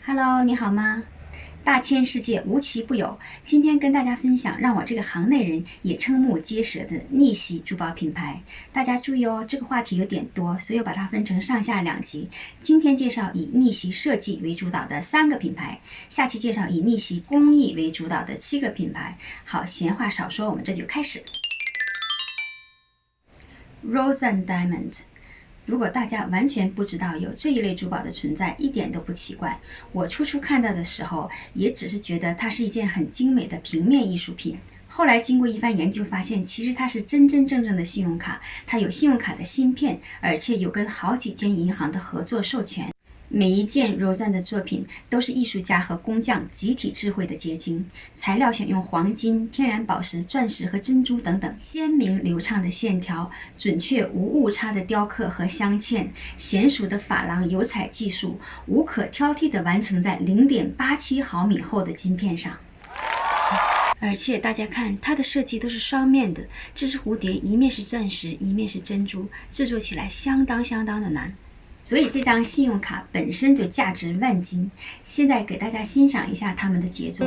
Hello，你好吗？大千世界无奇不有，今天跟大家分享让我这个行内人也瞠目结舌的逆袭珠宝品牌。大家注意哦，这个话题有点多，所以我把它分成上下两集。今天介绍以逆袭设计为主导的3个品牌，下期介绍以逆袭工艺为主导的7个品牌。好，闲话少说，我们这就开始。Rose and Diamond。如果大家完全不知道有这一类珠宝的存在，一点都不奇怪。我初初看到的时候，也只是觉得它是一件很精美的平面艺术品。后来经过一番研究，发现其实它是真真正正的信用卡，它有信用卡的芯片，而且有跟好几间银行的合作授权。每一件 Roseanne 的作品都是艺术家和工匠集体智慧的结晶，材料选用黄金、天然宝石、钻石和珍珠等等，鲜明流畅的线条，准确无误差的雕刻和镶嵌，娴熟的珐琅油彩技术，无可挑剔地完成在 0.87 毫米厚的金片上。而且大家看，它的设计都是双面的，这只蝴蝶一面是钻石，一面是珍珠，制作起来相当的难。所以这张信用卡本身就价值万金。现在给大家欣赏一下他们的杰作。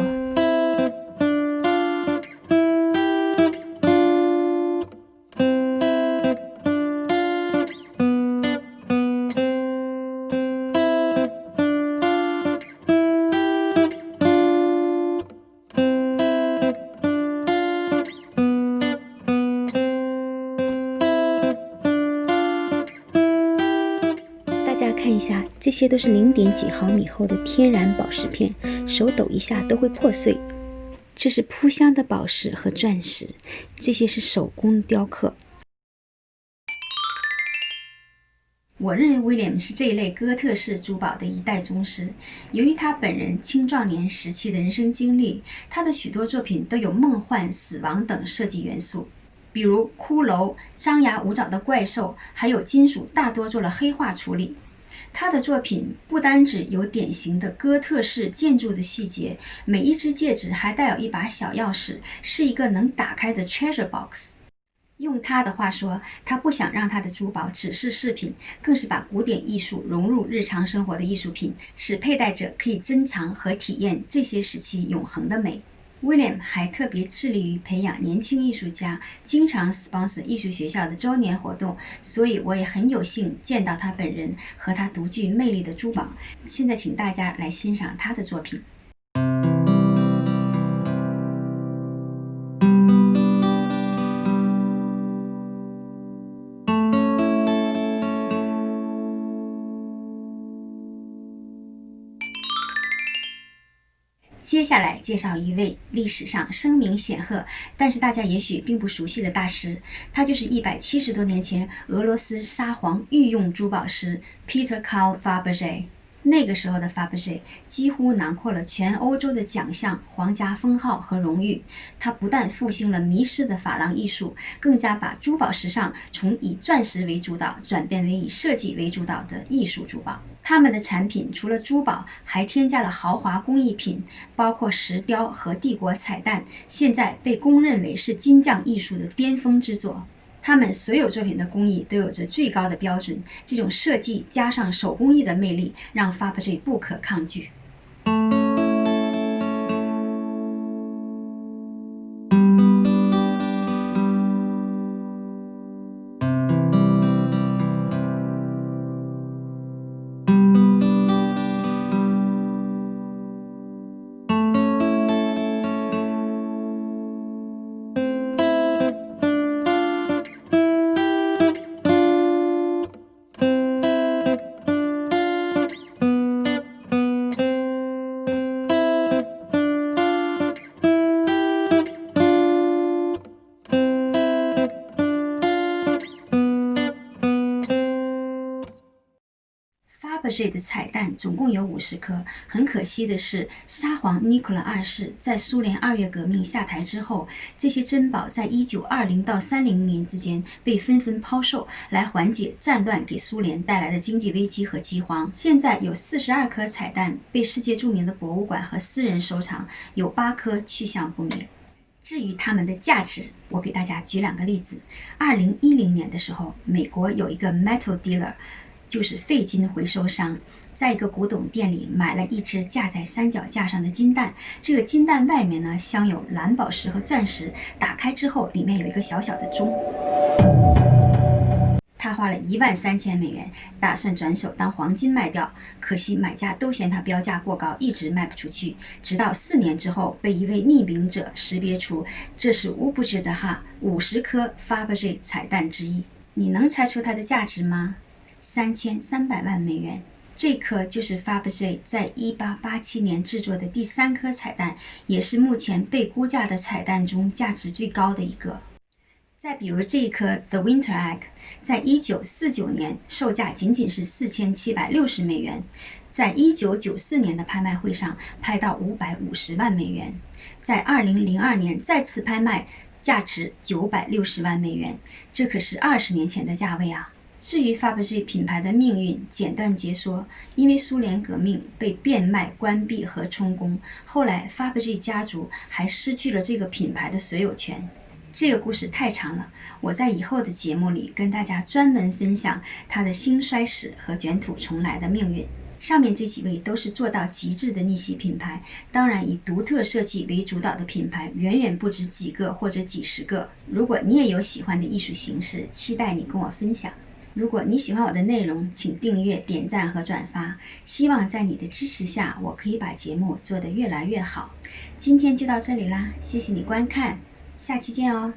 大家看一下，这些都是0.几毫米厚的天然宝石片，手抖一下都会破碎。这是铺镶的宝石和钻石，这些是手工雕刻。我认为William是这一类哥特式珠宝的一代宗师。由于他本人青壮年时期的人生经历，他的许多作品都有梦幻、死亡等设计元素。比如骷髅、张牙舞爪的怪兽，还有金属大多做了黑化处理。他的作品不单只有典型的哥特式建筑的细节，每一只戒指还带有一把小钥匙，是一个能打开的 treasure box。用他的话说，他不想让他的珠宝只是饰品，更是把古典艺术融入日常生活的艺术品，使佩戴者可以珍藏和体验这些时期永恒的美。William 还特别致力于培养年轻艺术家，经常 sponsor 艺术学校的周年活动，所以我也很有幸见到他本人和他独具魅力的珠宝。现在请大家来欣赏他的作品。接下来介绍一位历史上声名显赫，但是大家也许并不熟悉的大师，他就是170多年前俄罗斯沙皇御用珠宝师 Peter Carl Fabergé。那个时候的 Fabergé 几乎囊括了全欧洲的奖项、皇家封号和荣誉。他不但复兴了迷失的珐琅艺术，更加把珠宝时尚从以钻石为主导转变为以设计为主导的艺术珠宝。他们的产品除了珠宝，还添加了豪华工艺品，包括石雕和帝国彩蛋，现在被公认为是金匠艺术的巅峰之作。他们所有作品的工艺都有着最高的标准，这种设计加上手工艺的魅力，让 Fabergé 不可抗拒。Fabergé 的彩蛋总共有50颗。很可惜的是，沙皇尼古拉2世在苏联2月革命下台之后，这些珍宝在1920到30年之间被纷纷抛售，来缓解战乱给苏联带来的经济危机和饥荒。现在有42颗彩蛋被世界著名的博物馆和私人收藏，有8颗去向不明。至于它们的价值，我给大家举2个例子。2010年的时候，美国有一个 metal dealer，就是废金回收商，在一个古董店里买了一只架在三脚架上的金蛋，这个金蛋外面呢镶有蓝宝石和钻石，打开之后里面有一个小小的钟。他花了13000美元，打算转手当黄金卖掉，可惜买家都嫌它标价过高，一直卖不出去。直到4年之后，被一位匿名者识别出这是乌布芝的哈50颗 Fabergé 彩蛋之一。你能猜出它的价值吗？3300万美元。这颗就是 Fabergé 在1887年制作的第3颗彩蛋，也是目前被估价的彩蛋中价值最高的一个。再比如这一颗 The Winter Egg， 在1949年售价仅仅是4760美元，在1994年的拍卖会上拍到550万美元，在2002年再次拍卖，价值960万美元，这可是20年前的价位啊！至于 Fabergé 品牌的命运，简短截说，因为苏联革命被变卖、关闭和充公，后来 Fabergé 家族还失去了这个品牌的所有权。这个故事太长了，我在以后的节目里跟大家专门分享它的兴衰史和卷土重来的命运。上面这几位都是做到极致的逆袭品牌，当然以独特设计为主导的品牌远远不止几个或者几十个。如果你也有喜欢的艺术形式，期待你跟我分享。如果你喜欢我的内容，请订阅、点赞和转发。希望在你的支持下，我可以把节目做得越来越好。今天就到这里啦，谢谢你观看，下期见哦。